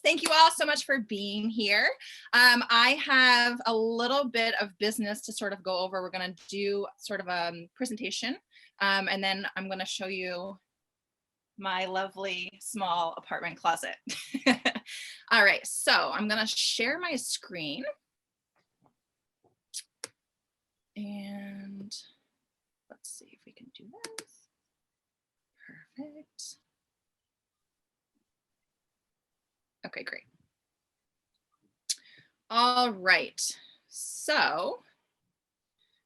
Thank you all so much for being here. I have a little bit of business to sort of go over. We're going to do sort of a presentation, and then I'm going to show you my lovely small apartment closet. All right, so I'm going to share my screen. And let's see if we can do this. Perfect. Okay, great. All right, so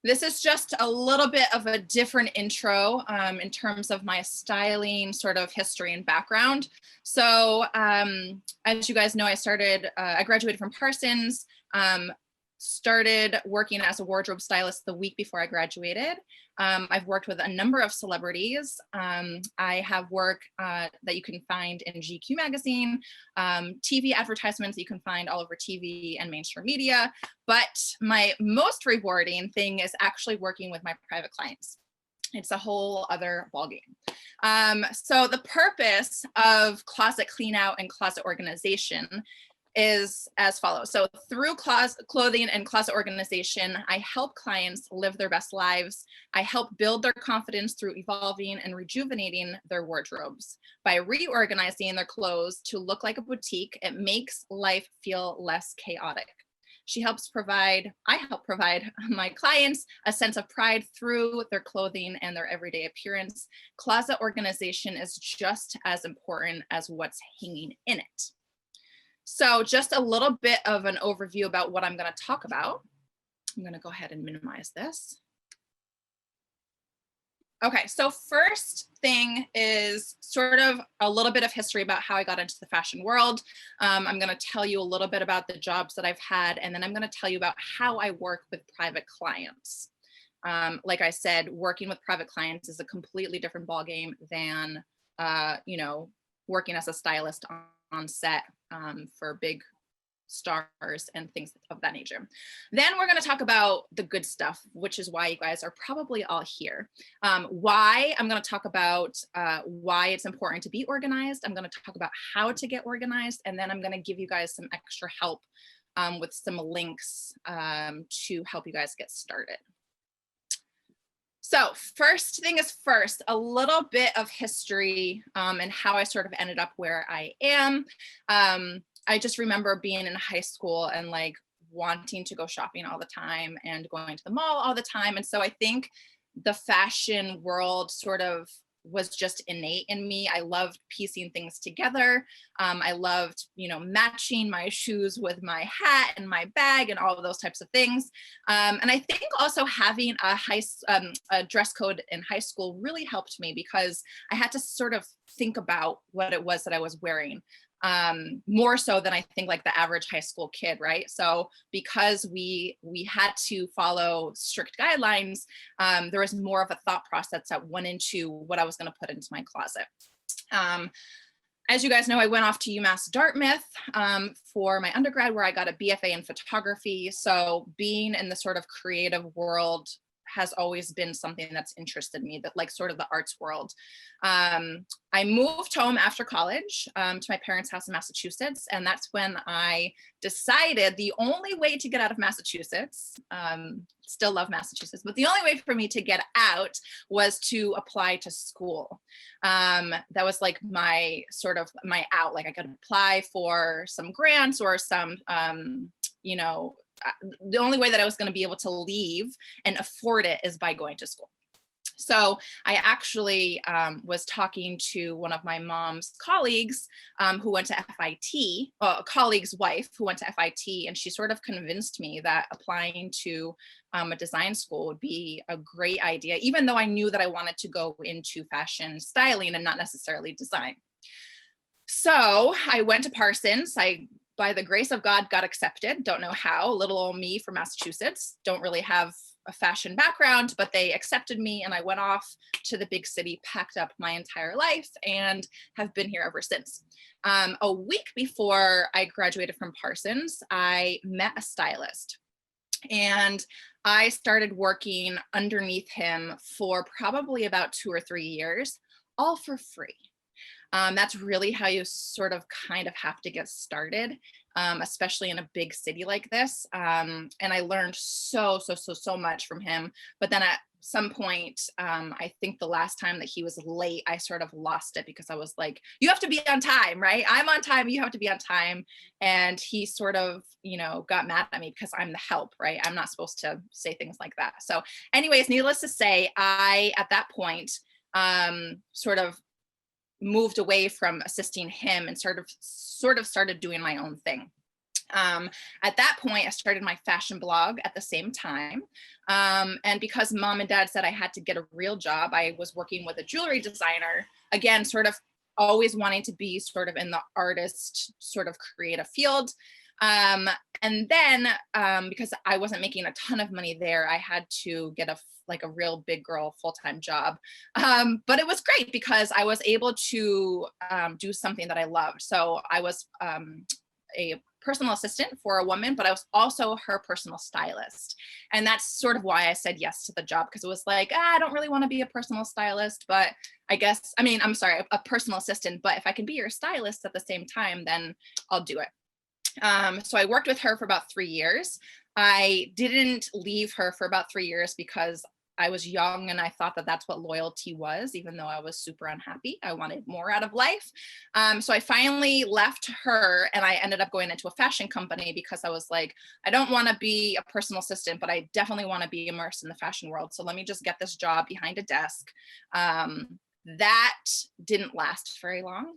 this is just a little bit of a different intro in terms of my styling sort of history and background. So as you guys know, I graduated from Parsons, started working as a wardrobe stylist the week before I graduated. I've worked with a number of celebrities. I have work that you can find in GQ magazine, TV advertisements that you can find all over TV and mainstream media. But my most rewarding thing is actually working with my private clients. It's a whole other ballgame. So the purpose of Closet Cleanout and Closet Organization is as follows. So through clothing and closet organization, I help clients live their best lives. I help build their confidence through evolving and rejuvenating their wardrobes. By reorganizing their clothes to look like a boutique, it makes life feel less chaotic. I help provide my clients a sense of pride through their clothing and their everyday appearance. Closet organization is just as important as what's hanging in it. So just a little bit of an overview about what I'm going to talk about. I'm going to go ahead and minimize this. Okay, so first thing is sort of a little bit of history about how I got into the fashion world. I'm going to tell you a little bit about the jobs that I've had, and then I'm going to tell you about how I work with private clients. Like I said, working with private clients is a completely different ballgame than, working as a stylist on set for big stars and things of that nature. Then we're going to talk about the good stuff, which is why you guys are probably all here. Why I'm going to talk about why it's important to be organized. I'm going to talk about how to get organized, and then I'm going to give you guys some extra help with some links to help you guys get started. So first thing is first, a little bit of history and how I sort of ended up where I am. I just remember being in high school and like wanting to go shopping all the time and going to the mall all the time. And so I think the fashion world sort of was just innate in me. I loved piecing things together. I loved, matching my shoes with my hat and my bag and all of those types of things. And I think also having a dress code in high school really helped me because I had to sort of think about what it was that I was wearing. More so than I think like the average high school kid, right? So because we had to follow strict guidelines, there was more of a thought process that went into what I was going to put into my closet. As you guys know, I went off to UMass Dartmouth for my undergrad, where I got a BFA in photography. So being in the sort of creative world has always been something that's interested me, that like sort of the arts world. I moved home after college to my parents' house in Massachusetts. And that's when I decided the only way to get out of Massachusetts, still love Massachusetts, but the only way for me to get out was to apply to school. That was like my out, like I could apply for some grants or some, the only way that I was going to be able to leave and afford it is by going to school. So I actually was talking to one of my mom's colleagues who went to FIT, a colleague's wife who went to FIT, and she sort of convinced me that applying to a design school would be a great idea, even though I knew that I wanted to go into fashion styling and not necessarily design. So I went to Parsons. By the grace of God, got accepted. Don't know how. Little old me from Massachusetts. Don't really have a fashion background, but they accepted me and I went off to the big city, packed up my entire life, and have been here ever since. A week before I graduated from Parsons, I met a stylist and I started working underneath him for probably about 2 or 3 years, all for free. That's really how you sort of kind of have to get started, especially in a big city like this. And I learned so much from him. But then at some point, I think the last time that he was late, I sort of lost it because I was like, you have to be on time, right? I'm on time, you have to be on time. And he sort of, got mad at me because I'm the help, right? I'm not supposed to say things like that. So anyways, needless to say, I, at that point, sort of moved away from assisting him and sort of started doing my own thing. At that point, I started my fashion blog at the same time. And because mom and dad said I had to get a real job, I was working with a jewelry designer, again, sort of always wanting to be sort of in the artist sort of creative field. And then because I wasn't making a ton of money there, I had to get a real big girl full-time job. But it was great because I was able to do something that I loved. So I was a personal assistant for a woman, but I was also her personal stylist. And that's sort of why I said yes to the job, because it was like, I don't really want to be a personal stylist, but I'm sorry, a personal assistant, but if I can be your stylist at the same time, then I'll do it. So I worked with her for about 3 years. I didn't leave her for about 3 years because I was young and I thought that that's what loyalty was, even though I was super unhappy. I wanted more out of life. So I finally left her and I ended up going into a fashion company because I was like, I don't want to be a personal assistant, but I definitely want to be immersed in the fashion world. So let me just get this job behind a desk. That didn't last very long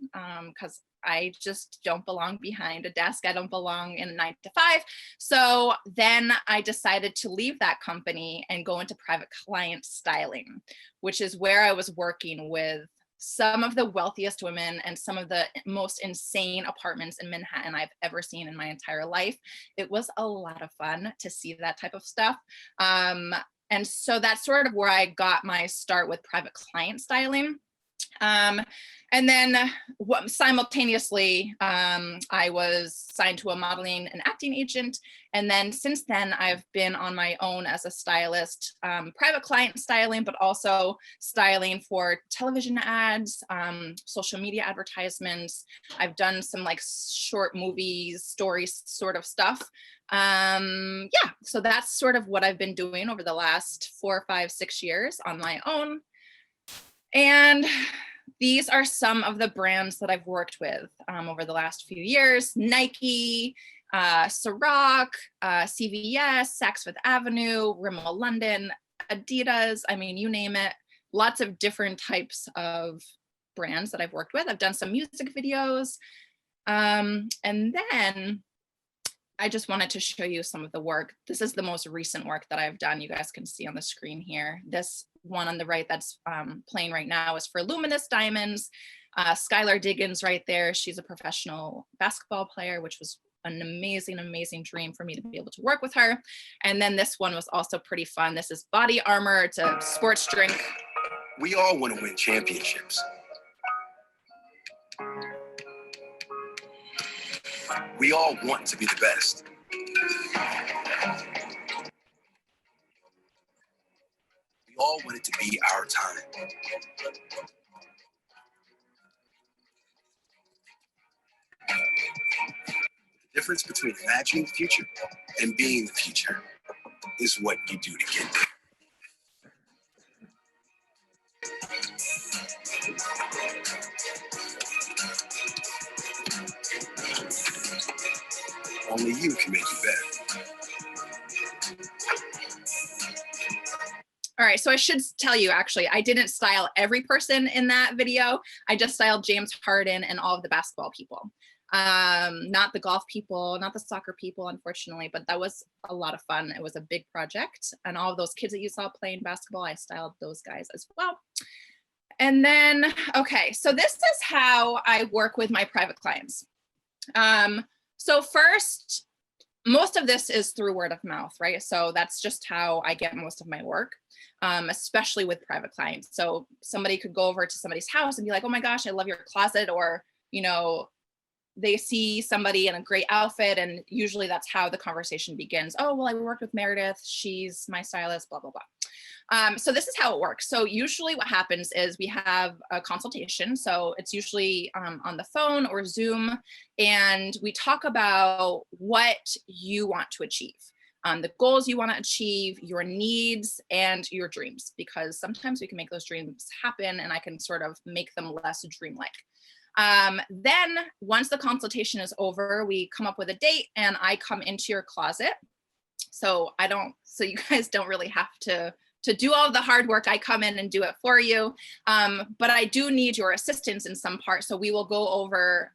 because I just don't belong behind a desk. I don't belong in a 9 to 5. So then I decided to leave that company and go into private client styling, which is where I was working with some of the wealthiest women and some of the most insane apartments in Manhattan I've ever seen in my entire life. It was a lot of fun to see that type of stuff. And so that's sort of where I got my start with private client styling. And then simultaneously, I was signed to a modeling and acting agent. And then since then, I've been on my own as a stylist, private client styling, but also styling for television ads, social media advertisements. I've done some like short movies, stories sort of stuff. So that's sort of what I've been doing over the last 4, 5, 6 years on my own. And these are some of the brands that I've worked with over the last few years: Nike, Ciroc, CVS, Saks Fifth Avenue, Rimmel London, Adidas. I mean, you name it. Lots of different types of brands that I've worked with. I've done some music videos. And then I just wanted to show you some of the work. This is the most recent work that I've done. You guys can see on the screen here. This one on the right that's playing right now is for Luminous Diamonds. Skylar Diggins right there. She's a professional basketball player, which was an amazing, amazing dream for me to be able to work with her. And then this one was also pretty fun. This is Body Armor. It's a sports drink. We all want to win championships. We all want to be the best. We all want it to be our time. The difference between imagining the future and being the future is what you do to get there. Only you can make it better. All right, so I should tell you, actually, I didn't style every person in that video. I just styled James Harden and all of the basketball people. Not the golf people, not the soccer people, unfortunately, but that was a lot of fun. It was a big project. And all of those kids that you saw playing basketball, I styled those guys as well. And then, okay, so this is how I work with my private clients. So first, most of this is through word of mouth, right? So that's just how I get most of my work, especially with private clients. So somebody could go over to somebody's house and be like, oh my gosh, I love your closet. Or, they see somebody in a great outfit, and usually that's how the conversation begins. Oh, well, I worked with Meredith. She's my stylist, blah, blah, blah. So this is how it works. So usually what happens is we have a consultation. So it's usually on the phone or Zoom, and we talk about what you want to achieve, the goals you want to achieve, your needs, and your dreams, because sometimes we can make those dreams happen and I can sort of make them less dreamlike. Then once the consultation is over, we come up with a date and I come into your closet. So you guys don't really have to do all the hard work. I come in and do it for you. But I do need your assistance in some part. So we will go over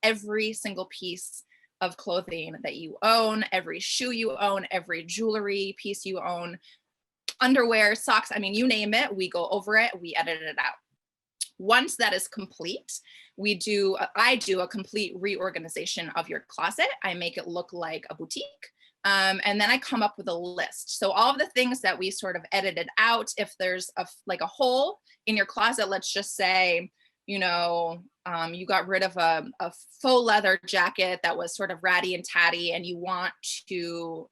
every single piece of clothing that you own, every shoe you own, every jewelry piece you own, underwear, socks, I mean, you name it, we go over it, we edit it out. Once that is complete, I do a complete reorganization of your closet. I make it look like a boutique. And then I come up with a list. So all of the things that we sort of edited out, if there's a hole in your closet, let's just say, you got rid of a faux leather jacket that was sort of ratty and tatty, and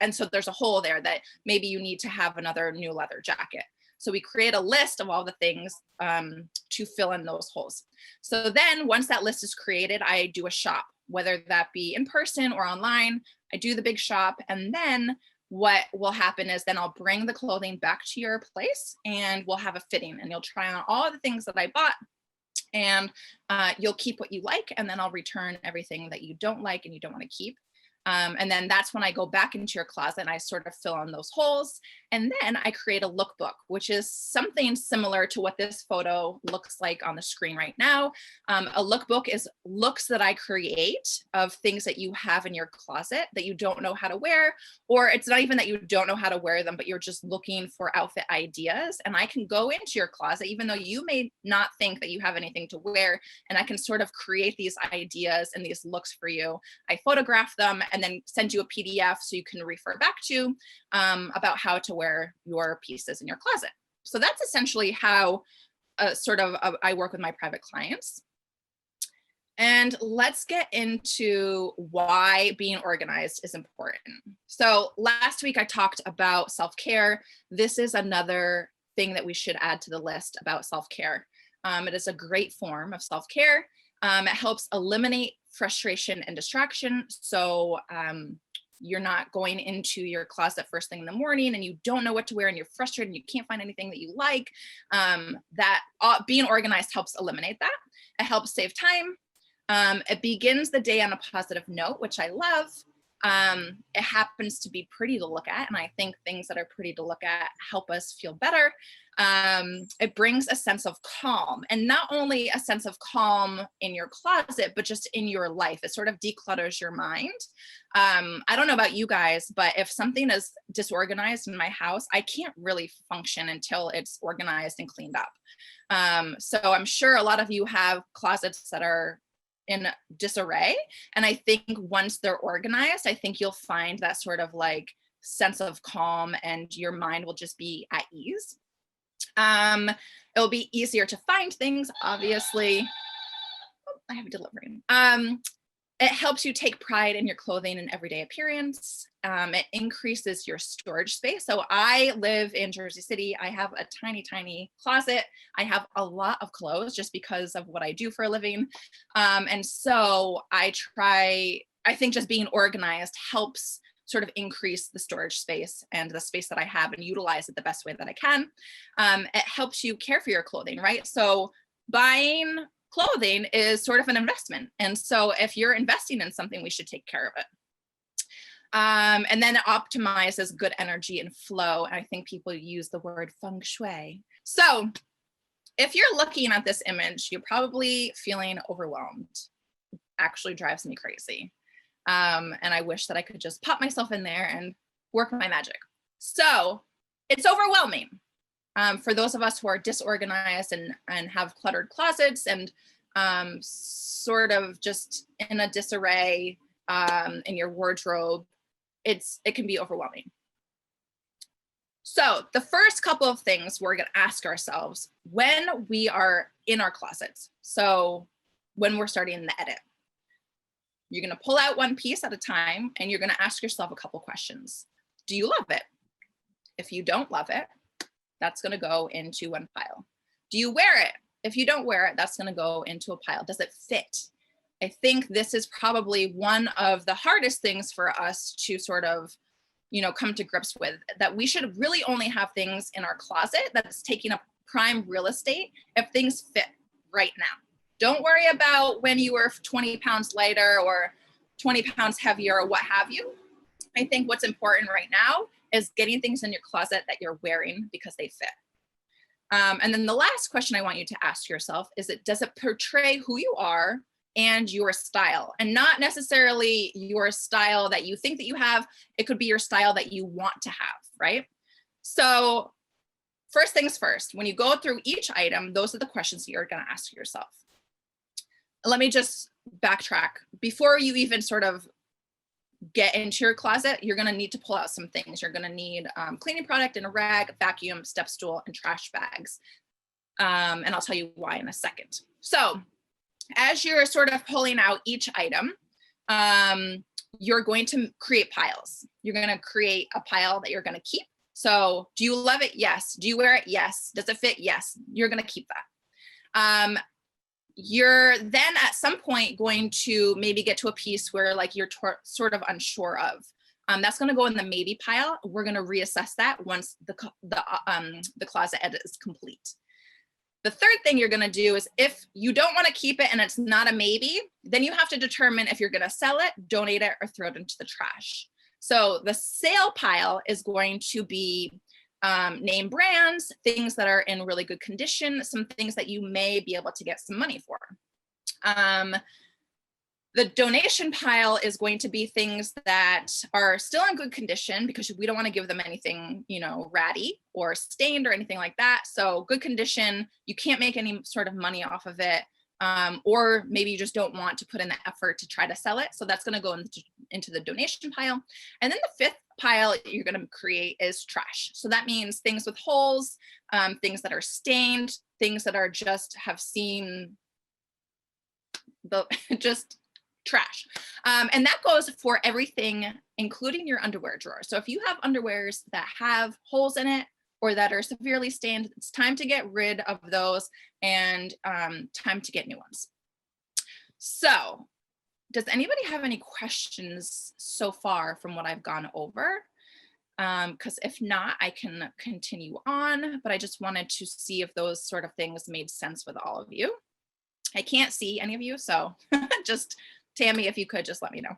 and so there's a hole there that maybe you need to have another new leather jacket. So we create a list of all the things to fill in those holes. So then once that list is created, I do a shop, whether that be in person or online. I do the big shop, and then what will happen is then I'll bring the clothing back to your place and we'll have a fitting, and you'll try on all the things that I bought, and you'll keep what you like, and then I'll return everything that you don't like and you don't want to keep. And then that's when I go back into your closet and I sort of fill in those holes. And then I create a lookbook, which is something similar to what this photo looks like on the screen right now. A lookbook is looks that I create of things that you have in your closet that you don't know how to wear, or it's not even that you don't know how to wear them, but you're just looking for outfit ideas. And I can go into your closet, even though you may not think that you have anything to wear, and I can sort of create these ideas and these looks for you. I photograph them and then send you a PDF so you can refer back to about how to wear your pieces in your closet. So that's essentially how I work with my private clients. And let's get into why being organized is important. So last week I talked about self-care. This is another thing that we should add to the list about self-care. It is a great form of self-care. It helps eliminate frustration and distraction. So you're not going into your closet first thing in the morning and you don't know what to wear and you're frustrated and you can't find anything that you like. Being organized helps eliminate that. It helps save time. It begins the day on a positive note, which I love. It happens to be pretty to look at, and I think things that are pretty to look at help us feel better. It brings a sense of calm, and not only a sense of calm in your closet, but just in your life. It sort of declutters your mind. I don't know about you guys, but if something is disorganized in my house, I can't really function until it's organized and cleaned up. So I'm sure a lot of you have closets that are in disarray. And I think once they're organized, I think you'll find that sort of like sense of calm and your mind will just be at ease. It'll be easier to find things, obviously. Oh, I have a delivery. It helps you take pride in your clothing and everyday appearance. It increases your storage space. So I live in Jersey City. I have a tiny, tiny closet. I have a lot of clothes just because of what I do for a living. And so I think just being organized helps sort of increase the storage space and the space that I have and utilize it the best way that I can. It helps you care for your clothing, right? So buying clothing is sort of an investment. And so if you're investing in something, we should take care of it. And then it optimizes good energy and flow. I think people use the word feng shui. So if you're looking at this image, you're probably feeling overwhelmed. It actually drives me crazy. And I wish that I could just pop myself in there and work my magic. So it's overwhelming. For those of us who are disorganized and have cluttered closets and sort of just in a disarray in your wardrobe, it can be overwhelming. So the first couple of things we're going to ask ourselves when we are in our closets. So when we're starting the edit, you're going to pull out one piece at a time and you're going to ask yourself a couple questions. Do you love it? If you don't love it, That's going to go into one pile. Do you wear it? If you don't wear it, that's going to go into a pile. Does it fit? I think this is probably one of the hardest things for us to sort of, come to grips with, that we should really only have things in our closet that's taking up prime real estate if things fit right now. Don't worry about when you were 20 pounds lighter or 20 pounds heavier or what have you. I think what's important right now is getting things in your closet that you're wearing because they fit. And then the last question I want you to ask yourself is, does it portray who you are and your style? And not necessarily your style that you think that you have. It could be your style that you want to have, right? So first things first, when you go through each item, those are the questions that you're going to ask yourself. Let me just backtrack. Before you even sort of get into your closet, you're going to need to pull out some things. You're going to need cleaning product in a rag, vacuum, step stool, and trash bags. And I'll tell you why in a second. So as you're sort of pulling out each item, you're going to create piles. You're going to create a pile that you're going to keep. So do you love it? Yes. Do you wear it? Yes. Does it fit? Yes. You're going to keep that. You're then at some point going to maybe get to a piece where like you're sort of unsure of. That's going to go in the maybe pile. We're going to reassess that once the closet edit is complete. The third thing you're going to do is, if you don't want to keep it and it's not a maybe, then you have to determine if you're going to sell it, donate it, or throw it into the trash. So the sale pile is going to be name brands, things that are in really good condition, some things that you may be able to get some money for. The donation pile is going to be things that are still in good condition, because we don't want to give them anything, ratty or stained or anything like that. So good condition, you can't make any sort of money off of it. Or maybe you just don't want to put in the effort to try to sell it. So that's going to go into the donation pile. And then the fifth pile you're going to create is trash. So that means things with holes, things that are stained, things that are just have seen just trash. And that goes for everything, including your underwear drawer. So if you have underwears that have holes in it or that are severely stained, it's time to get rid of those and time to get new ones. So does anybody have any questions so far from what I've gone over? Because if not, I can continue on, but I just wanted to see if those sort of things made sense with all of you. I can't see any of you, so just Tammy, if you could just let me know.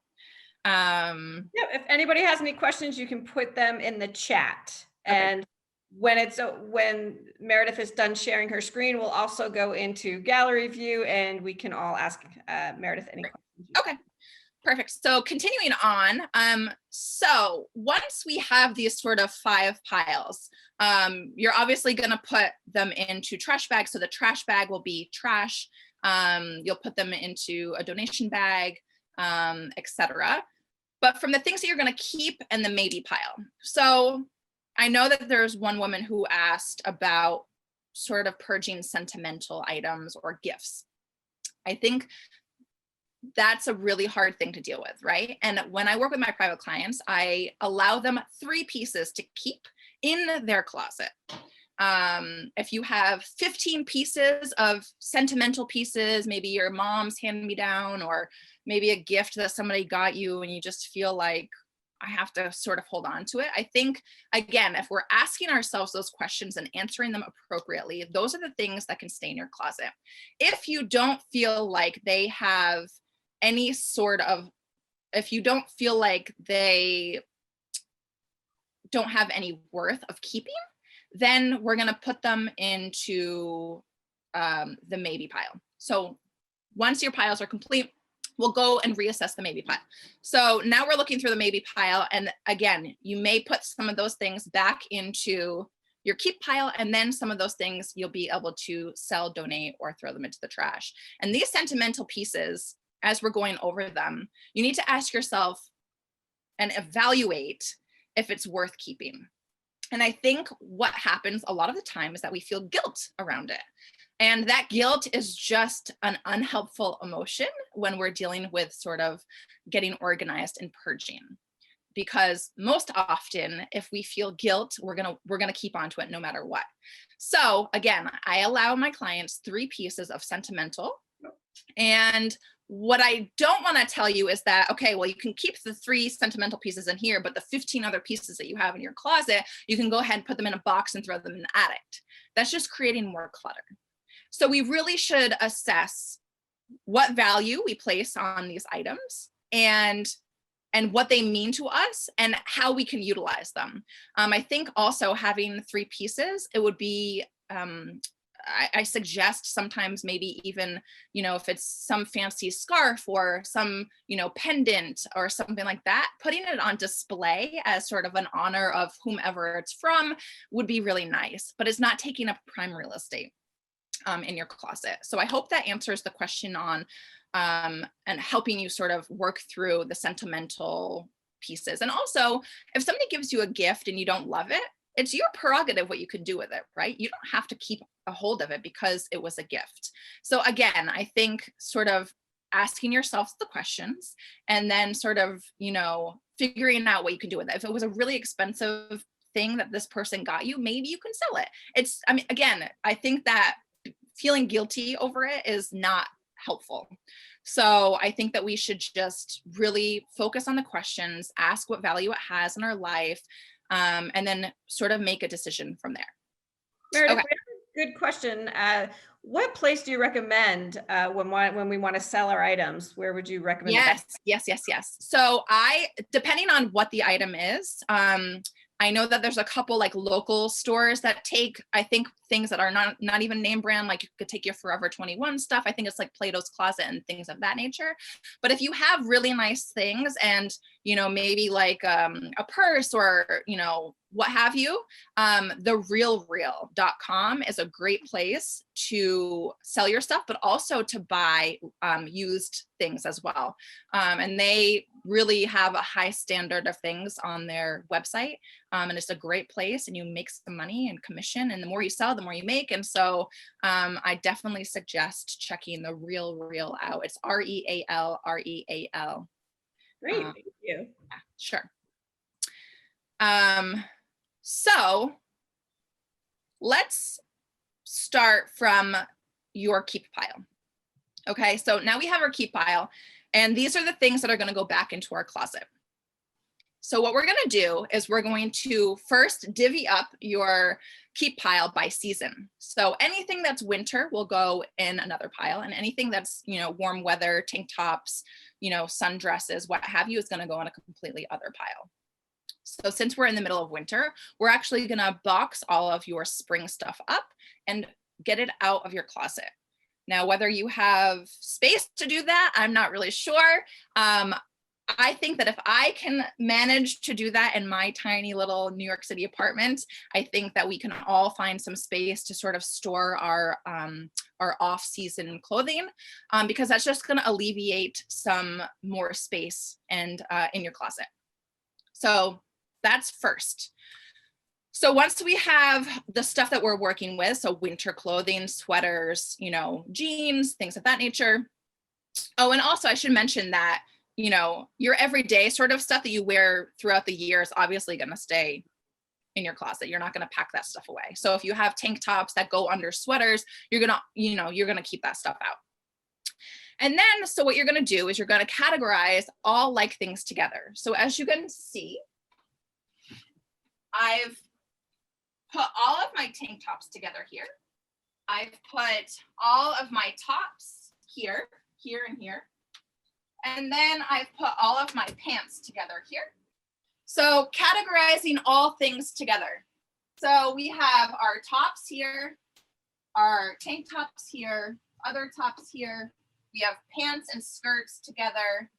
Yeah, if anybody has any questions, you can put them in the chat. Okay. And when Meredith is done sharing her screen, we'll also go into gallery view and we can all ask Meredith any questions. Okay, perfect. So continuing on, so once we have these sort of 5 piles, you're obviously going to put them into trash bags. So the trash bag will be trash. You'll put them into a donation bag, etc. But from the things that you're going to keep in the maybe pile. So I know that there's one woman who asked about sort of purging sentimental items or gifts. I think that's a really hard thing to deal with, right? And when I work with my private clients, I allow them 3 pieces to keep in their closet. If you have 15 pieces of sentimental pieces, maybe your mom's hand-me-down, or maybe a gift that somebody got you and you just feel like, I have to sort of hold on to it. I think, again, if we're asking ourselves those questions and answering them appropriately, those are the things that can stay in your closet. If you don't feel like they have any sort of, if you don't feel like they don't have any worth of keeping, then we're going to put them into the maybe pile. So once your piles are complete, we'll go and reassess the maybe pile. So now we're looking through the maybe pile. And again, you may put some of those things back into your keep pile, and then some of those things you'll be able to sell, donate, or throw them into the trash. And these sentimental pieces, as we're going over them, you need to ask yourself and evaluate if it's worth keeping. And I think what happens a lot of the time is that we feel guilt around it. And that guilt is just an unhelpful emotion when we're dealing with sort of getting organized and purging. because most often if we feel guilt, we're gonna keep onto it no matter what. So again, I allow my clients 3 pieces of sentimental. And what I don't want to tell you is that, okay, well, you can keep the 3 sentimental pieces in here, but the 15 other pieces that you have in your closet, you can go ahead and put them in a box and throw them in the attic. That's just creating more clutter. So we really should assess what value we place on these items and what they mean to us and how we can utilize them. I think also having 3 pieces, it would be, I suggest sometimes maybe even, if it's some fancy scarf or some, pendant or something like that, putting it on display as sort of an honor of whomever it's from would be really nice, but it's not taking up prime real estate in your closet. So I hope that answers the question on and helping you sort of work through the sentimental pieces. And also, if somebody gives you a gift and you don't love it, it's your prerogative what you can do with it, right? You don't have to keep a hold of it because it was a gift. So again, I think sort of asking yourself the questions and then sort of, figuring out what you can do with it. If it was a really expensive thing that this person got you, maybe you can sell it. Again, I think that feeling guilty over it is not helpful. So I think that we should just really focus on the questions, ask what value it has in our life, and then sort of make a decision from there. Meredith, okay. We have a good question. What place do you recommend when we want to sell our items? Where would you recommend? Yes. So depending on what the item is, I know that there's a couple like local stores that take, I think, things that are not even name brand, like you could take your Forever 21 stuff. I think it's like Plato's Closet and things of that nature. But if you have really nice things and, maybe like a purse or, what have you, therealreal.com is a great place to sell your stuff, but also to buy used things as well. And they really have a high standard of things on their website. And it's a great place and you make some money and commission, and the more you sell, the more you make. And so I definitely suggest checking The Real Real out. It's REAL. Great, thank you. Yeah, sure. So let's start from your keep pile. Okay, so now we have our keep pile, and these are the things that are going to go back into our closet. So what we're going to do is we're going to first divvy up your keep pile by season. So anything that's winter will go in another pile, and anything that's, warm weather, tank tops, sundresses, what have you, is going to go in a completely other pile. So since we're in the middle of winter, we're actually going to box all of your spring stuff up and get it out of your closet. Now, whether you have space to do that, I'm not really sure. I think that if I can manage to do that in my tiny little New York City apartment, I think that we can all find some space to sort of store our off-season clothing, because that's just going to alleviate some more space and in your closet. So that's first. So once we have the stuff that we're working with, so winter clothing, sweaters, jeans, things of that nature. Oh, and also I should mention that, your everyday sort of stuff that you wear throughout the year is obviously going to stay in your closet. You're not going to pack that stuff away. So if you have tank tops that go under sweaters, you're going to keep that stuff out. And then, so what you're going to do is you're going to categorize all like things together. So as you can see, I've put all of my tank tops together here. I've put all of my tops here, and here. And then I've put all of my pants together here. So categorizing all things together. So we have our tops here, our tank tops here, other tops here. We have pants and skirts together.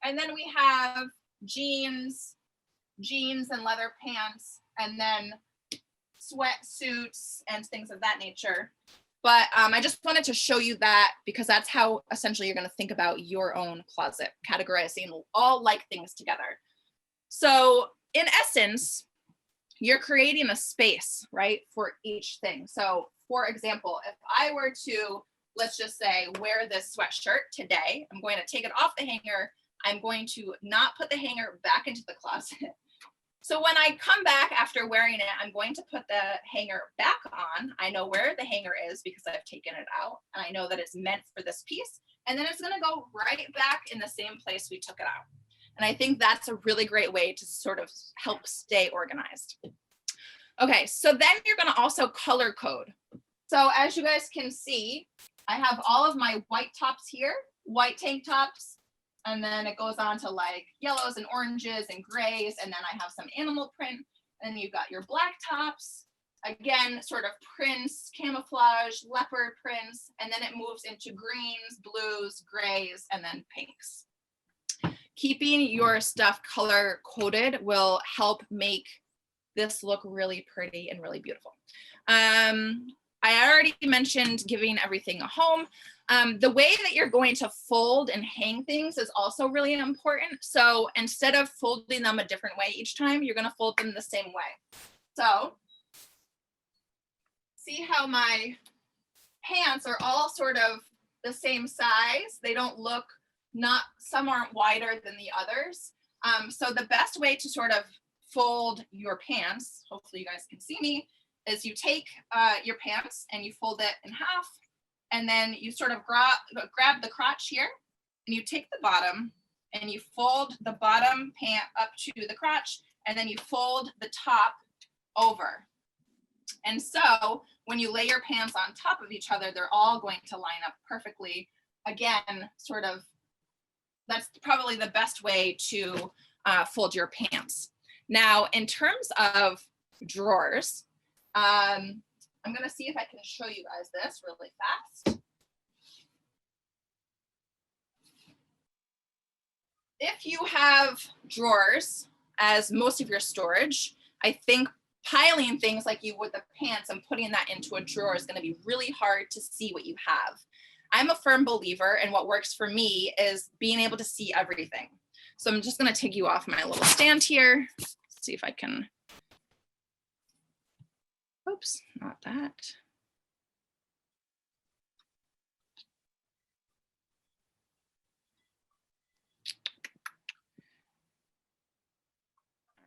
And then we have jeans and leather pants, and then sweatsuits and things of that nature. But I just wanted to show you that because that's how essentially you're going to think about your own closet, categorizing all like things together. So in essence, you're creating a space, right, for each thing. So for example, if I were to, let's just say, wear this sweatshirt today, I'm going to take it off the hanger. I'm going to not put the hanger back into the closet. So when I come back after wearing it, I'm going to put the hanger back on. I know where the hanger is because I've taken it out, and I know that it's meant for this piece. And then it's gonna go right back in the same place we took it out. And I think that's a really great way to sort of help stay organized. Okay, so then you're gonna also color code. So as you guys can see, I have all of my white tops here, white tank tops, and then it goes on to like yellows and oranges and grays, and then I have some animal print, and then you've got your black tops, again, sort of prints, camouflage, leopard prints, and then it moves into greens, blues, grays, and then pinks. Keeping your stuff color coded will help make this look really pretty and really beautiful. I already mentioned giving everything a home. The way that you're going to fold and hang things is also really important. So instead of folding them a different way each time, you're going to fold them the same way. So see how my pants are all sort of the same size. They don't look, some aren't wider than the others. So the best way to sort of fold your pants, hopefully you guys can see me, is you take your pants and you fold it in half, and then you sort of grab the crotch here, and you take the bottom and you fold the bottom pant up to the crotch, and then you fold the top over. And so when you lay your pants on top of each other, they're all going to line up perfectly. Again, sort of, that's probably the best way to fold your pants. Now, in terms of drawers, I'm gonna see if I can show you guys this really fast. If you have drawers as most of your storage, I think piling things like you would the pants and putting that into a drawer is gonna be really hard to see what you have. I'm a firm believer, and what works for me is being able to see everything. So I'm just gonna take you off my little stand here. Let's see if I can, oops, not that.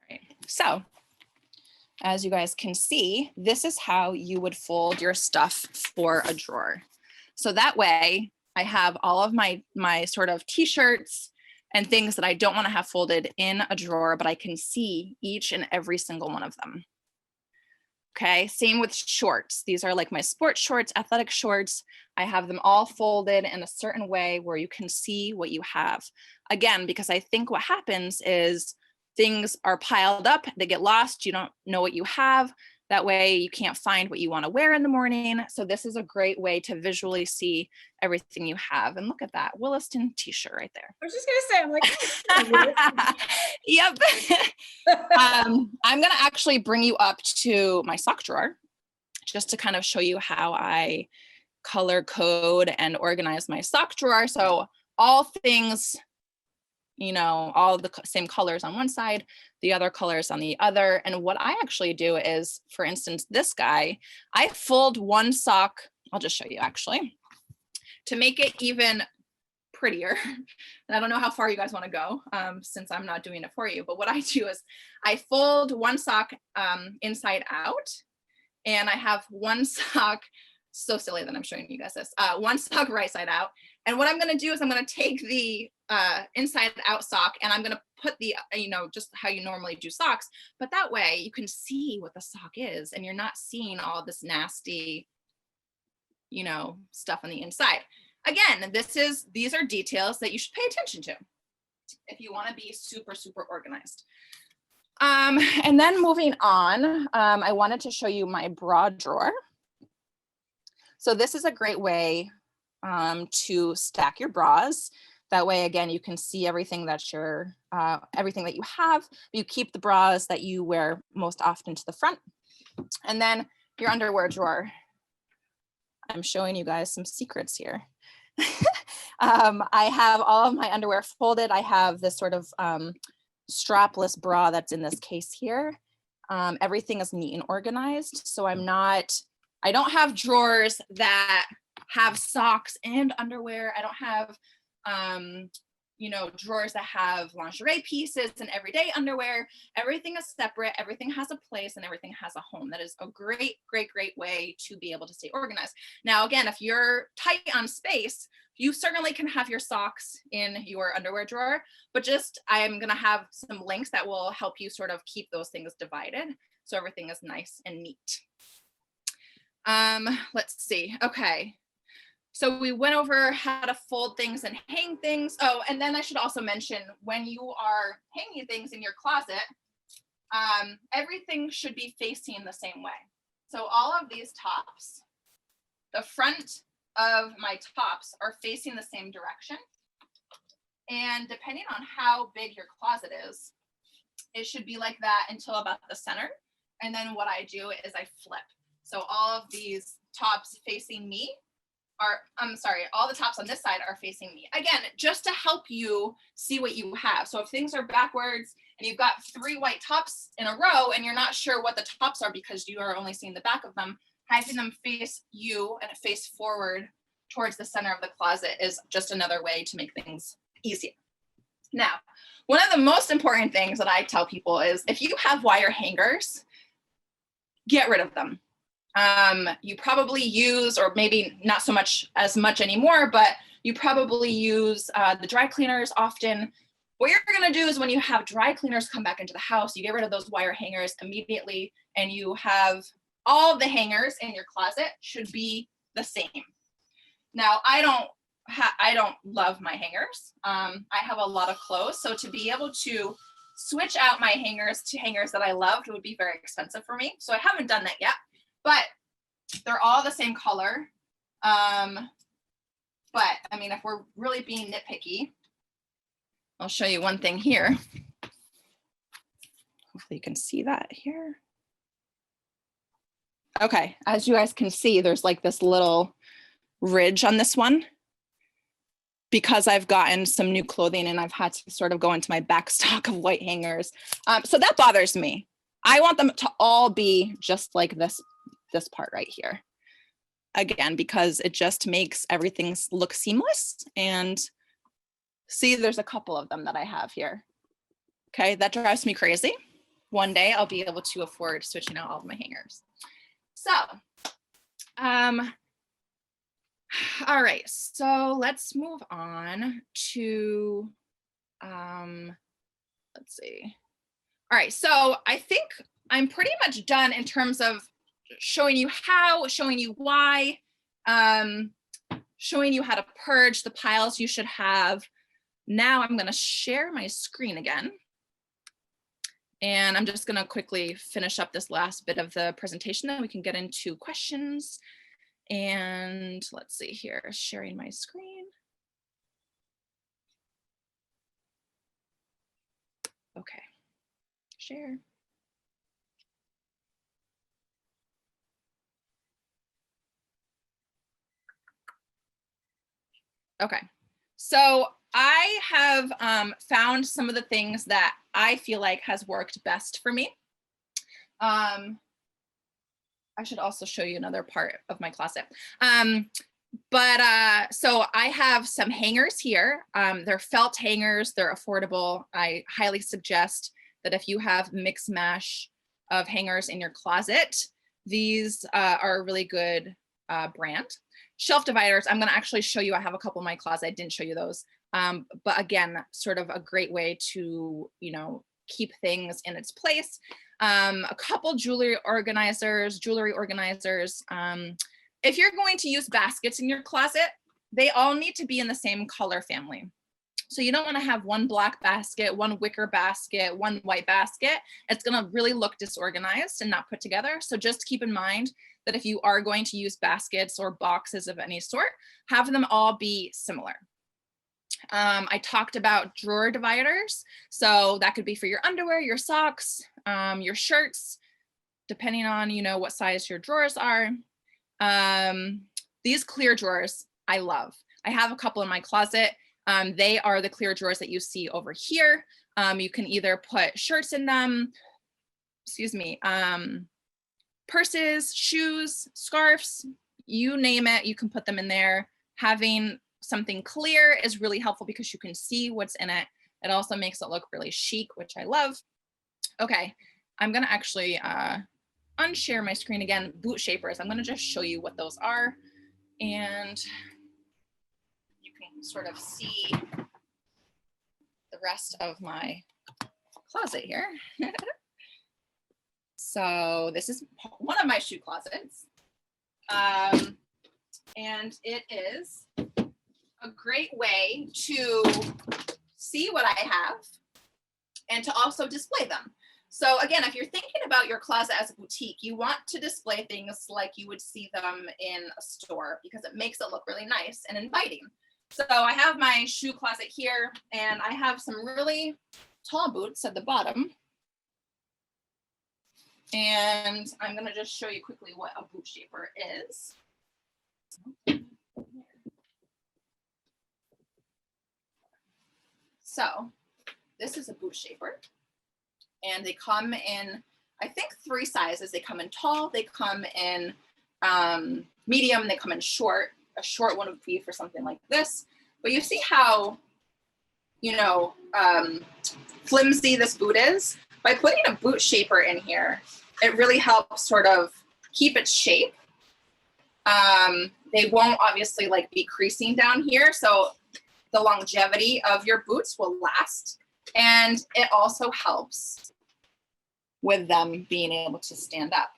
All right, so as you guys can see, this is how you would fold your stuff for a drawer. So that way I have all of my sort of t-shirts and things that I don't want to have folded in a drawer, but I can see each and every single one of them. Okay, same with shorts. These are like my sports shorts, athletic shorts. I have them all folded in a certain way where you can see what you have. Again, because I think what happens is things are piled up, they get lost, you don't know what you have. That way you can't find what you want to wear in the morning. So this is a great way to visually see everything you have. And look at that Williston t-shirt right there. I was just gonna say, I'm like, yep. I'm gonna actually bring you up to my sock drawer just to kind of show you how I color code and organize my sock drawer. So all things, you know, all the same colors on one side, the other colors on the other. And what I actually do is, for instance, this guy, I fold one sock, I'll just show you actually, to make it even prettier. And I don't know how far you guys want to go since I'm not doing it for you, but what I do is I fold one sock inside out, and I have one sock, so silly that I'm showing you guys this, one sock right side out. And what I'm going to do is I'm going to take the inside out sock, and I'm going to put the, you know, just how you normally do socks, but that way you can see what the sock is and you're not seeing all this nasty, you know, stuff on the inside. Again, these are details that you should pay attention to if you want to be super, super organized. And then moving on, I wanted to show you my bra drawer. So this is a great way to stack your bras. That way, again, you can see everything that everything that you have. You keep the bras that you wear most often to the front. And then your underwear drawer. I'm showing you guys some secrets here. I have all of my underwear folded. I have this sort of strapless bra that's in this case here. Everything is neat and organized. So I don't have drawers that have socks and underwear. I don't have drawers that have lingerie pieces and everyday underwear. Everything is separate, everything has a place, and everything has a home. That is a great, great, great way to be able to stay organized. Now, again, if you're tight on space, you certainly can have your socks in your underwear drawer, but I'm gonna have some links that will help you sort of keep those things divided so everything is nice and neat. Let's see, okay. So we went over how to fold things and hang things. Oh, and then I should also mention, when you are hanging things in your closet, everything should be facing the same way. So all of these tops, the front of my tops are facing the same direction. And depending on how big your closet is, it should be like that until about the center. And then what I do is I flip. So all of these tops facing me all the tops on this side are facing me. Again, just to help you see what you have. So if things are backwards and you've got 3 white tops in a row and you're not sure what the tops are because you are only seeing the back of them, having them face you and face forward towards the center of the closet is just another way to make things easier. Now, one of the most important things that I tell people is if you have wire hangers, get rid of them. You probably use, or maybe not so much anymore, but you probably use the dry cleaners often. What you're gonna do is when you have dry cleaners come back into the house, you get rid of those wire hangers immediately, and you have all the hangers in your closet should be the same. Now, I don't love my hangers. I have a lot of clothes, so to be able to switch out my hangers to hangers that I loved would be very expensive for me. So I haven't done that yet. But they're all the same color. But I mean, if we're really being nitpicky, I'll show you one thing here. Hopefully you can see that here. Okay, as you guys can see, there's like this little ridge on this one because I've gotten some new clothing and I've had to sort of go into my back stock of white hangers. So that bothers me. I want them to all be just like this part right here. Again, because it just makes everything look seamless. And see, there's a couple of them that I have here. Okay, that drives me crazy. One day I'll be able to afford switching out all of my hangers. So, all right, so let's move on to, let's see. All right, so I think I'm pretty much done in terms of showing you how, showing you why, showing you how to purge the piles you should have. Now I'm gonna share my screen again. And I'm just gonna quickly finish up this last bit of the presentation, then we can get into questions. And let's see here, sharing my screen. Okay, share. Okay, so I have found some of the things that I feel like has worked best for me. I should also show you another part of my closet. So I have some hangers here. They're felt hangers, they're affordable. I highly suggest that if you have mix mash of hangers in your closet, these are a really good brand. Shelf dividers, I'm gonna actually show you, I have a couple in my closet, I didn't show you those. But again, sort of a great way to, keep things in its place. A couple jewelry organizers. If you're going to use baskets in your closet, they all need to be in the same color family. So you don't want to have one black basket, one wicker basket, one white basket. It's going to really look disorganized and not put together. So just keep in mind that if you are going to use baskets or boxes of any sort, have them all be similar. I talked about drawer dividers. So that could be for your underwear, your socks, your shirts, depending on, what size your drawers are. These clear drawers, I love. I have a couple in my closet. They are the clear drawers that you see over here. You can either put shirts in them, purses, shoes, scarves, you name it, you can put them in there. Having something clear is really helpful because you can see what's in it. It also makes it look really chic, which I love. Okay, I'm gonna actually unshare my screen again. Boot shapers, I'm gonna just show you what those are. And you can sort of see the rest of my closet here. So this is one of my shoe closets. And it is a great way to see what I have and to also display them. So again, if you're thinking about your closet as a boutique, you want to display things like you would see them in a store because it makes it look really nice and inviting. So I have my shoe closet here, and I have some really tall boots at the bottom. And I'm gonna just show you quickly what a boot shaper is. So this is a boot shaper, and they come in, I think, 3 sizes. They come in tall, they come in medium, they come in short. A short one would be for something like this. But you see how, you know, flimsy this boot is? By putting a boot shaper in here, it really helps sort of keep its shape. They won't obviously like be creasing down here, so the longevity of your boots will last. And it also helps with them being able to stand up.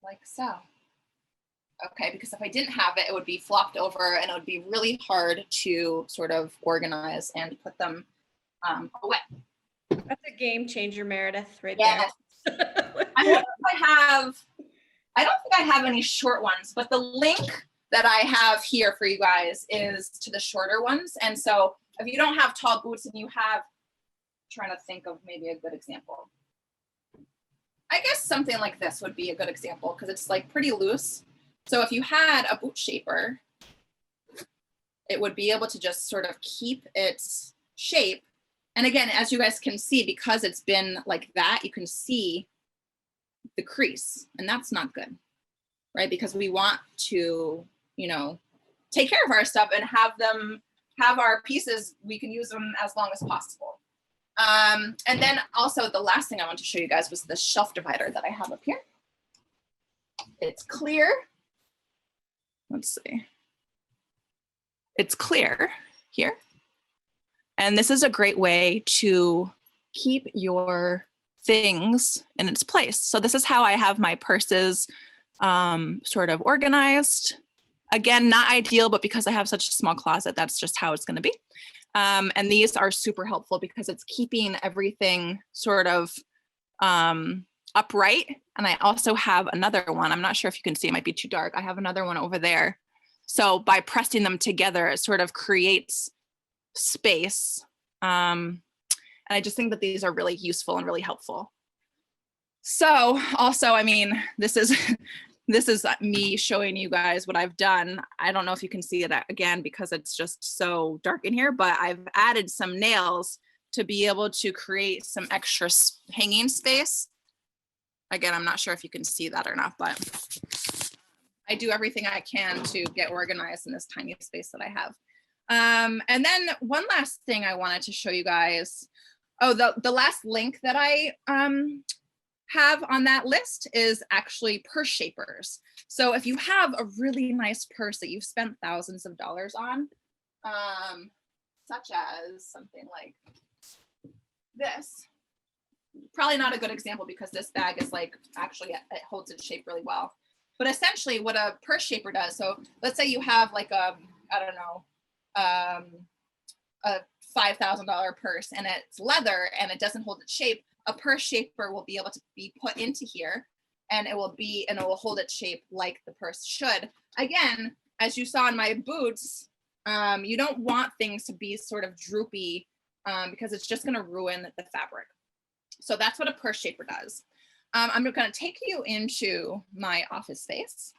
Like so. Okay, because if I didn't have it, it would be flopped over and it would be really hard to sort of organize and put them away. That's a game changer, Meredith, right Yes. there. I don't think I have any short ones, but the link that I have here for you guys is to the shorter ones. And so if you don't have tall boots and you have, I'm trying to think of maybe a good example. I guess something like this would be a good example because it's like pretty loose. So if you had a boot shaper, it would be able to just sort of keep its shape. And again, as you guys can see, because it's been like that, you can see the crease, and that's not good, right? Because we want to, you know, take care of our stuff and have our pieces, we can use them as long as possible. And then also the last thing I want to show you guys was the shelf divider that I have up here. It's clear. Let's see. It's clear here. And this is a great way to keep your things in its place. So this is how I have my purses sort of organized. Again, not ideal, but because I have such a small closet, that's just how it's going to be. And these are super helpful because it's keeping everything sort of upright. And I also have another one. I'm not sure if you can see, it might be too dark. I have another one over there. So by pressing them together, it sort of creates space. And I just think that these are really useful and really helpful. So also, I mean, this is me showing you guys what I've done. I don't know if you can see that again because it's just so dark in here, but I've added some nails to be able to create some extra hanging space. Again, I'm not sure if you can see that or not, but I do everything I can to get organized in this tiny space that I have. And then one last thing I wanted to show you guys. Oh, the last link that I have on that list is actually purse shapers. So if you have a really nice purse that you've spent thousands of dollars on, such as something like this, probably not a good example because this bag is like, actually it holds its shape really well. But essentially what a purse shaper does, so let's say you have like a, I don't know, a $5,000 purse and it's leather and it doesn't hold its shape, a purse shaper will be able to be put into here and it will hold its shape like the purse should. Again, as you saw in my boots, you don't want things to be sort of droopy because it's just going to ruin the fabric. So that's what a purse shaper does. I'm going to take you into my office space.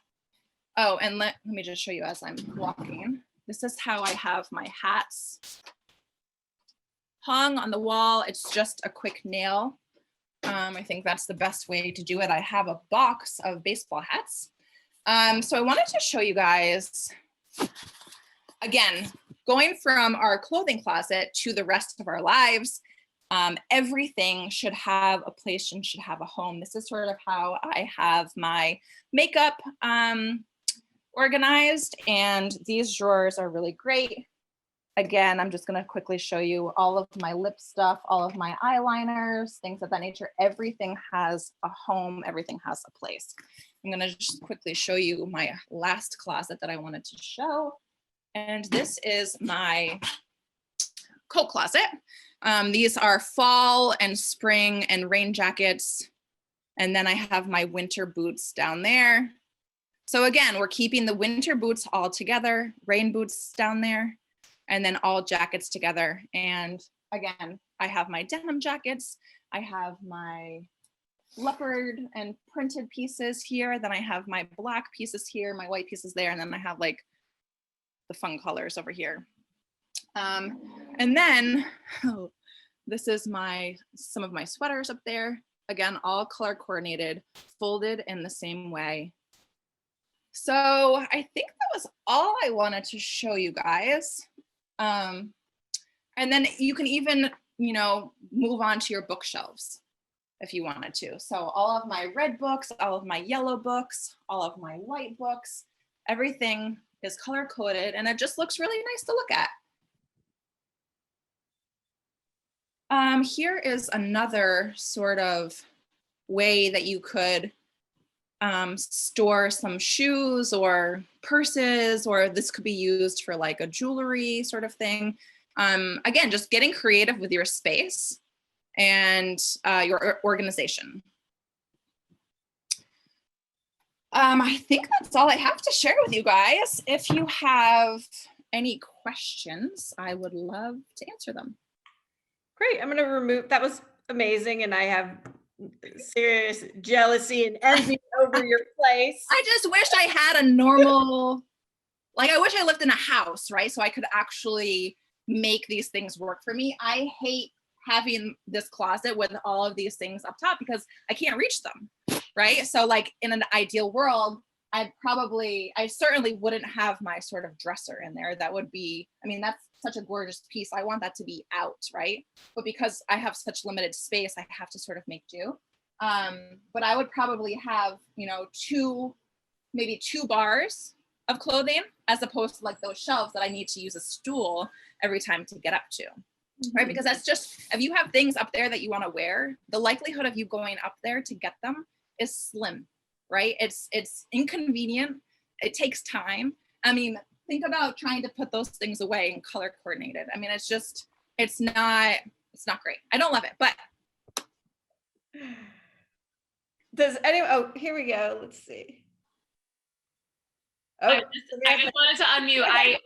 Oh, and let me just show you as I'm walking. This is how I have my hats hung on the wall. It's just a quick nail. I think that's the best way to do it. I have a box of baseball hats. So I wanted to show you guys again, going from our clothing closet to the rest of our lives, everything should have a place and should have a home. This is sort of how I have my makeup organized, and these drawers are really great. Again, I'm just going to quickly show you all of my lip stuff, all of my eyeliners, things of that nature. Everything has a home, everything has a place. I'm going to just quickly show you my last closet that I wanted to show. And this is my coat closet. These are fall and spring and rain jackets. And then I have my winter boots down there. So again, we're keeping the winter boots all together, rain boots down there, and then all jackets together. And again, I have my denim jackets. I have my leopard and printed pieces here. Then I have my black pieces here, my white pieces there. And then I have like the fun colors over here. And then this is some of my sweaters up there. Again, all color coordinated, folded in the same way. So I think that was all I wanted to show you guys. And then you can even, move on to your bookshelves if you wanted to. So all of my red books, all of my yellow books, all of my white books, everything is color coded, and it just looks really nice to look at. Here is another sort of way that you could store some shoes or purses, or this could be used for like a jewelry sort of thing. Again, just getting creative with your space and your organization. I think that's all I have to share with you guys. If you have any questions, I would love to answer them. Great. I'm going to remove, that was amazing. And I have serious jealousy and envy over your place. I just wish I had a normal, I wish I lived in a house, right? So I could actually make these things work for me. I hate having this closet with all of these things up top because I can't reach them, right? So in an ideal world, I certainly wouldn't have my sort of dresser in there. That would be, that's such a gorgeous piece. I want that to be out, right? But because I have such limited space, I have to sort of make do. But I would probably have, maybe two bars of clothing, as opposed to those shelves that I need to use a stool every time to get up to, right? Because that's just, if you have things up there that you want to wear, the likelihood of you going up there to get them is slim, right? It's inconvenient. It takes time. Think about trying to put those things away and color coordinated. It's not great. I don't love it, but. Does anyone, oh, here we go. Let's see. Oh, I just wanted to unmute.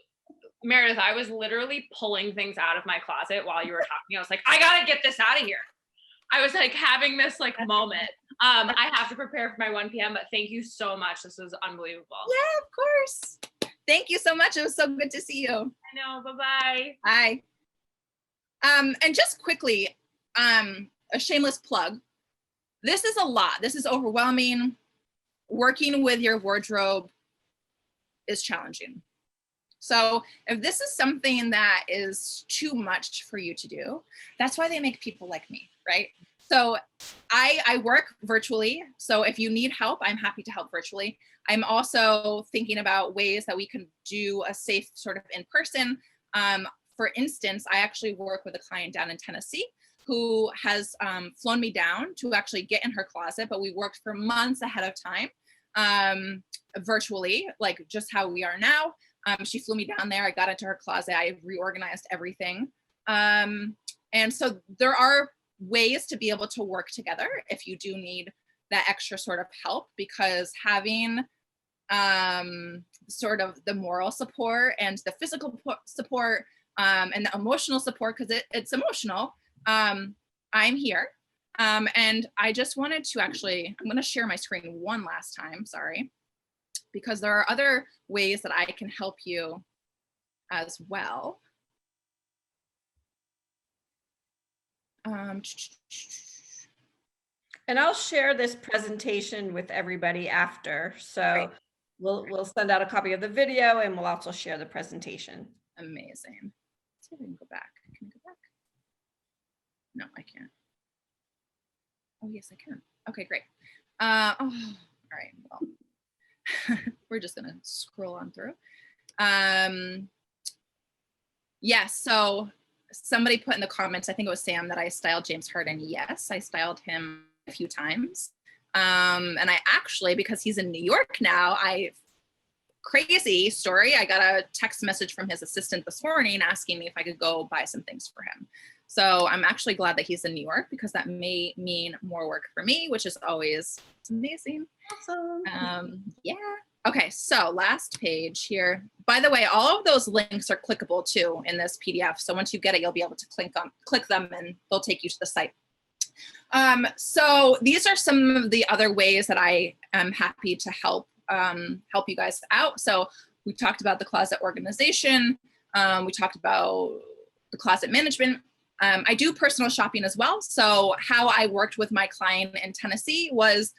Meredith, I was literally pulling things out of my closet while you were talking. I was like, I gotta get this out of here. I was having this moment. I have to prepare for my 1 p.m., but thank you so much. This was unbelievable. Yeah, of course. Thank you so much. It was so good to see you. I know. Bye-bye. Bye. And just quickly, a shameless plug. This is a lot. This is overwhelming. Working with your wardrobe is challenging. So if this is something that is too much for you to do, that's why they make people like me, right? So I work virtually. So if you need help, I'm happy to help virtually. I'm also thinking about ways that we can do a safe sort of in-person. For instance, I actually work with a client down in Tennessee who has flown me down to actually get in her closet, but we worked for months ahead of time virtually, just how we are now. She flew me down there. I got into her closet. I reorganized everything. And so there are ways to be able to work together if you do need that extra sort of help, because having sort of the moral support and the physical support and the emotional support, because it's emotional, I'm here. And I just wanted to I'm going to share my screen one last time, sorry, because there are other ways that I can help you as well. And I'll share this presentation with everybody after. So We'll send out a copy of the video and we'll also share the presentation. Amazing. Let's see if I can go back. Can I go back? No, I can't. Oh, yes, I can. Okay, great. All right. Well, we're just going to scroll on through. Yes, so somebody put in the comments, I think it was Sam, that I styled James Harden. Yes, I styled him a few times. And I actually, because he's in New York now, crazy story, I got a text message from his assistant this morning asking me if I could go buy some things for him. So I'm actually glad that he's in New York, because that may mean more work for me, which is always amazing. Awesome. Yeah. Okay, so last page here. By the way, all of those links are clickable too in this PDF. So once you get it, you'll be able to click them and they'll take you to the site. So these are some of the other ways that I am happy to help you guys out. So we talked about the closet organization. We talked about the closet management. I do personal shopping as well. So how I worked with my client in Tennessee was,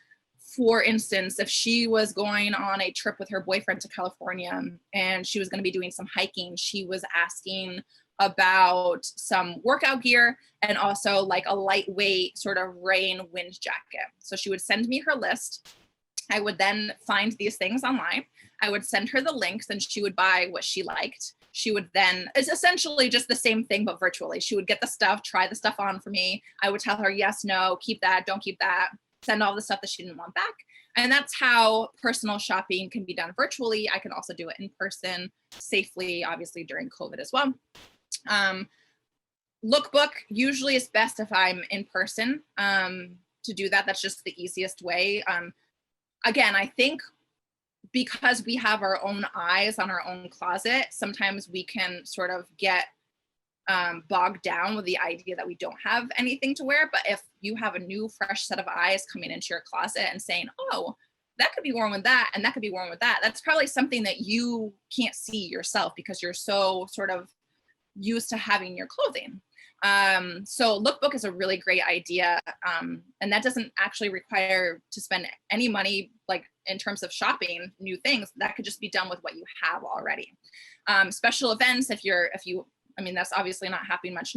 for instance, if she was going on a trip with her boyfriend to California and she was going to be doing some hiking, she was asking about some workout gear and also like a lightweight sort of rain wind jacket. So she would send me her list. I would then find these things online. I would send her the links and she would buy what she liked. She would then, it's essentially just the same thing, but virtually. She would get the stuff, try the stuff on for me. I would tell her, yes, no, keep that, don't keep that, send all the stuff that she didn't want back. And that's how personal shopping can be done virtually. I can also do it in person safely, obviously during COVID as well. Lookbook usually is best if I'm in person to do that. That's just the easiest way. Again, I think because we have our own eyes on our own closet, sometimes we can sort of get bogged down with the idea that we don't have anything to wear. But if you have a new fresh set of eyes coming into your closet and saying, oh, that could be worn with that and that could be worn with that, that's probably something that you can't see yourself because you're so sort of used to having your clothing. So lookbook is a really great idea. And that doesn't actually require to spend any money, like in terms of shopping new things. That could just be done with what you have already. Special events, I mean, that's obviously not happening much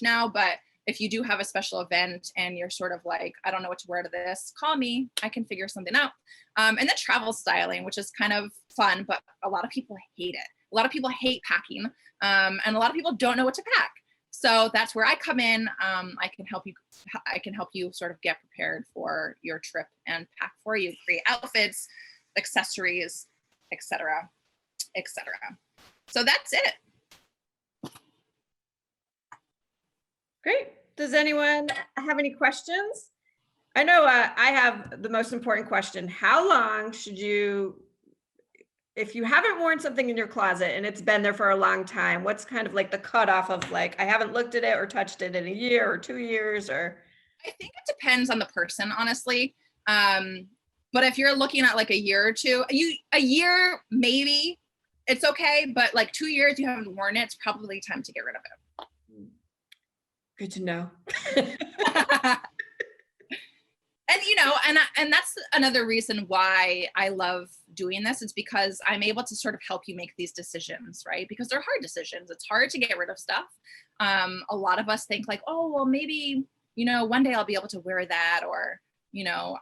now, but if you do have a special event and you're sort of like, I don't know what to wear to this, call me, I can figure something out. And then travel styling, which is kind of fun, but a lot of people hate it. A lot of people hate packing, and a lot of people don't know what to pack. So that's where I come in. I can help you sort of get prepared for your trip and pack for you, create outfits, accessories, etc., etc. So that's it. Great. Does anyone have any questions? I know I have the most important question. How long should you, if you haven't worn something in your closet and it's been there for a long time, what's kind of like the cutoff of like, I haven't looked at it or touched it in a year or 2 years or? I think it depends on the person, honestly. But if you're looking at like a year or two, a year, maybe it's okay. But like 2 years, you haven't worn it, it's probably time to get rid of it. Good to know. And that's another reason why I love doing this. It's because I'm able to sort of help you make these decisions, right? Because they're hard decisions. It's hard to get rid of stuff. A lot of us think like, oh, well, maybe, one day I'll be able to wear that, or,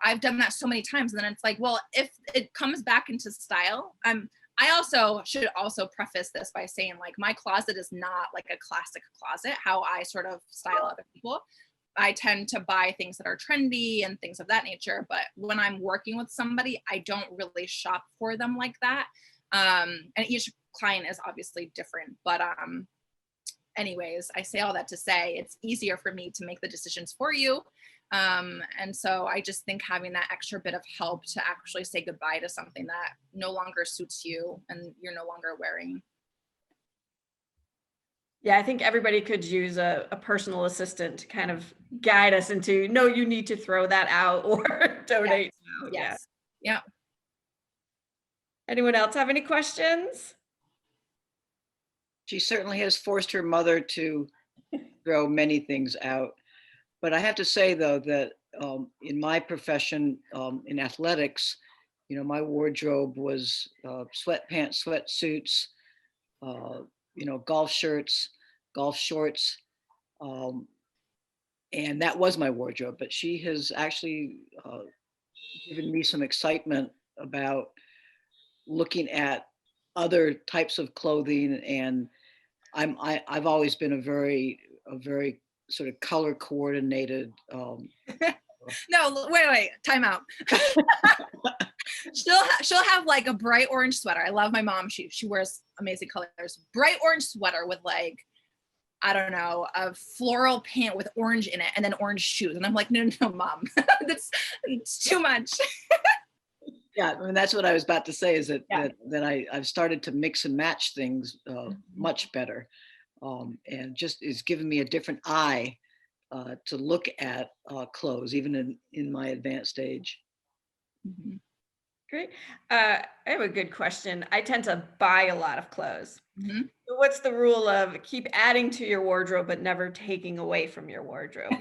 I've done that so many times. And then it's like, well, if it comes back into style, I also should also preface this by saying like my closet is not like a classic closet, how I sort of style other people. I tend to buy things that are trendy and things of that nature. But when I'm working with somebody, I don't really shop for them like that. And each client is obviously different. But anyways, I say all that to say it's easier for me to make the decisions for you. And so I just think having that extra bit of help to actually say goodbye to something that no longer suits you and you're no longer wearing. Yeah, I think everybody could use a personal assistant to kind of guide us into, no, you need to throw that out or donate. Yes. Yeah. Anyone else have any questions? She certainly has forced her mother to throw many things out. But I have to say, though, that in my profession, in athletics, my wardrobe was sweatpants, sweatsuits, golf shirts, golf shorts. And that was my wardrobe, but she has actually given me some excitement about looking at other types of clothing. And I've always been a very sort of color coordinated. No, wait, time out. she'll have like a bright orange sweater. I love my mom. She wears amazing colors. Bright orange sweater with like, I don't know, a floral pant with orange in it, and then orange shoes. And I'm like, no, mom, it's too much. Yeah, I mean, that's what I was about to say, is that I've started to mix and match things much better, and just is giving me a different eye to look at clothes, even in my advanced age. Mm-hmm. Great. I have a good question. I tend to buy a lot of clothes. Mm-hmm. So what's the rule of keep adding to your wardrobe, but never taking away from your wardrobe?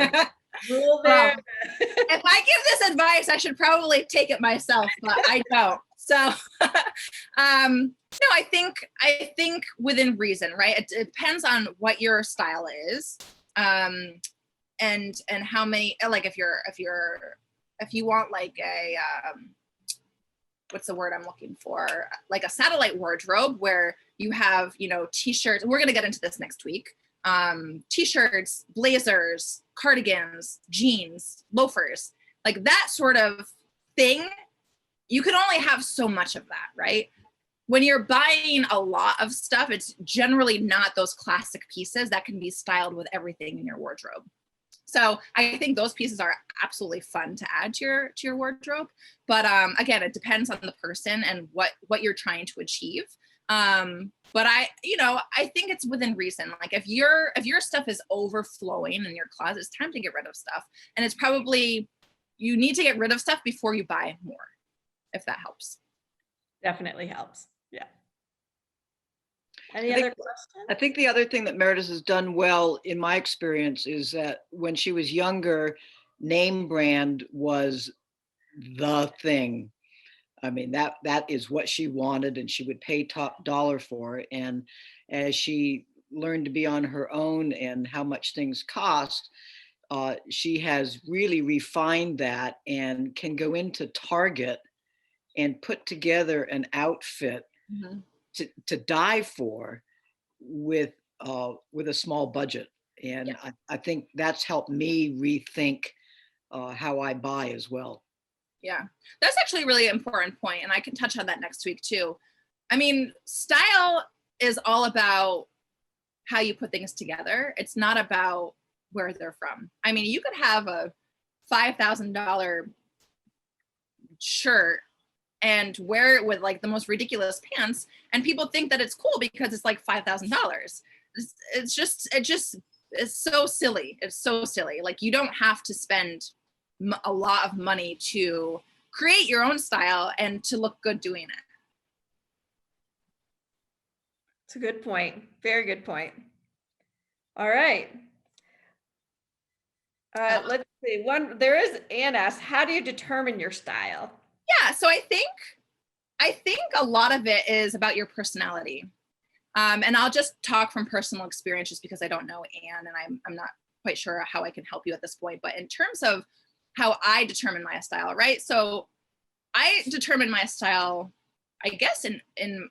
Rule there. If I give this advice, I should probably take it myself, but I don't. So, no, I think within reason, right? It depends on what your style is, and how many. Like if you want like a what's the word I'm looking for? Like a satellite wardrobe where you have, t-shirts. We're gonna get into this next week. T-shirts, blazers, cardigans, jeans, loafers, like that sort of thing. You can only have so much of that, right? When you're buying a lot of stuff, it's generally not those classic pieces that can be styled with everything in your wardrobe. So I think those pieces are absolutely fun to add to your wardrobe. But again, it depends on the person and what you're trying to achieve. But I think it's within reason. Like if your stuff is overflowing in your closet, it's time to get rid of stuff. And it's probably, you need to get rid of stuff before you buy more, if that helps. Definitely helps. Yeah. Any other questions? I think the other thing that Meredith has done well, in my experience, is that when she was younger, name brand was the thing. I mean, that is what she wanted, and she would pay top dollar for it. And as she learned to be on her own and how much things cost, she has really refined that and can go into Target and put together an outfit to die for with a small budget. And I think that's helped me rethink how I buy as well. Yeah, that's actually a really important point, and I can touch on that next week too. I mean, style is all about how you put things together. It's not about where they're from. I mean, you could have a $5,000 shirt and wear it with like the most ridiculous pants, and people think that it's cool because it's like $5,000. It's so silly. It's so silly. Like, you don't have to spend a lot of money to create your own style and to look good doing it. It's a good point. Very good point. All right. Let's see. There is Anne asks, how do you determine your style? Yeah, so I think a lot of it is about your personality. And I'll just talk from personal experience just because I don't know Anne, and I'm not quite sure how I can help you at this point. But in terms of how I determine my style, right? So I determine my style, I guess, in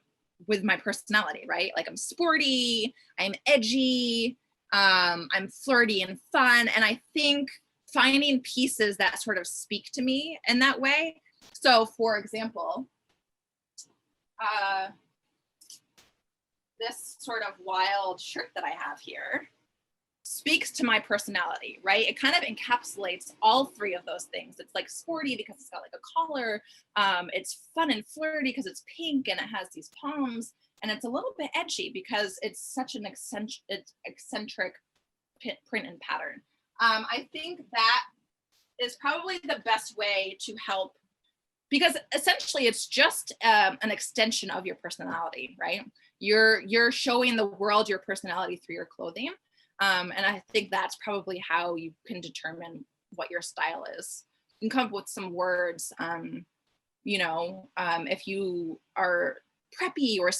with my personality, right? Like, I'm sporty, I'm edgy, I'm flirty and fun. And I think finding pieces that sort of speak to me in that way. So for example, this sort of wild shirt that I have here speaks to my personality, right? It kind of encapsulates all three of those things. It's like sporty because it's got like a collar. It's fun and flirty because it's pink and it has these palms. And it's a little bit edgy because it's such an eccentric print and pattern. I think that is probably the best way to help, because essentially it's just an extension of your personality, right? You're showing the world your personality through your clothing. And I think that's probably how you can determine what your style is. You can come up with some words. if you are preppy or,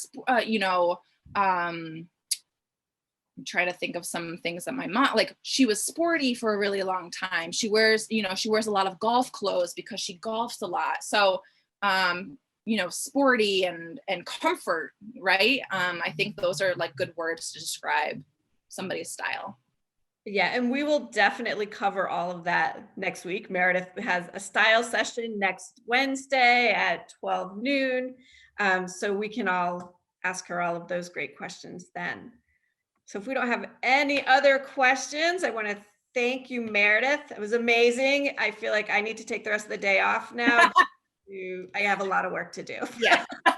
I'm trying to think of some things that my mom, like she was sporty for a really long time. She wears a lot of golf clothes because she golfs a lot. So, sporty and comfort, right? I think those are like good words to describe somebody's style. Yeah, and we will definitely cover all of that next week. Meredith has a style session next Wednesday at 12 noon. So we can all ask her all of those great questions then. So if we don't have any other questions, I want to thank you, Meredith. It was amazing. I feel like I need to take the rest of the day off now. I have a lot of work to do. Yeah. A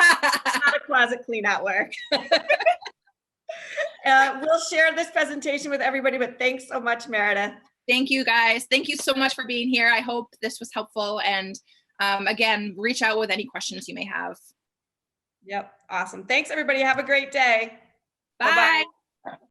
lot of closet clean out work. We'll share this presentation with everybody, but thanks so much, Meredith. Thank you, guys. Thank you so much for being here. I hope this was helpful. And again, reach out with any questions you may have. Yep. Awesome. Thanks, everybody. Have a great day. Bye. Bye-bye.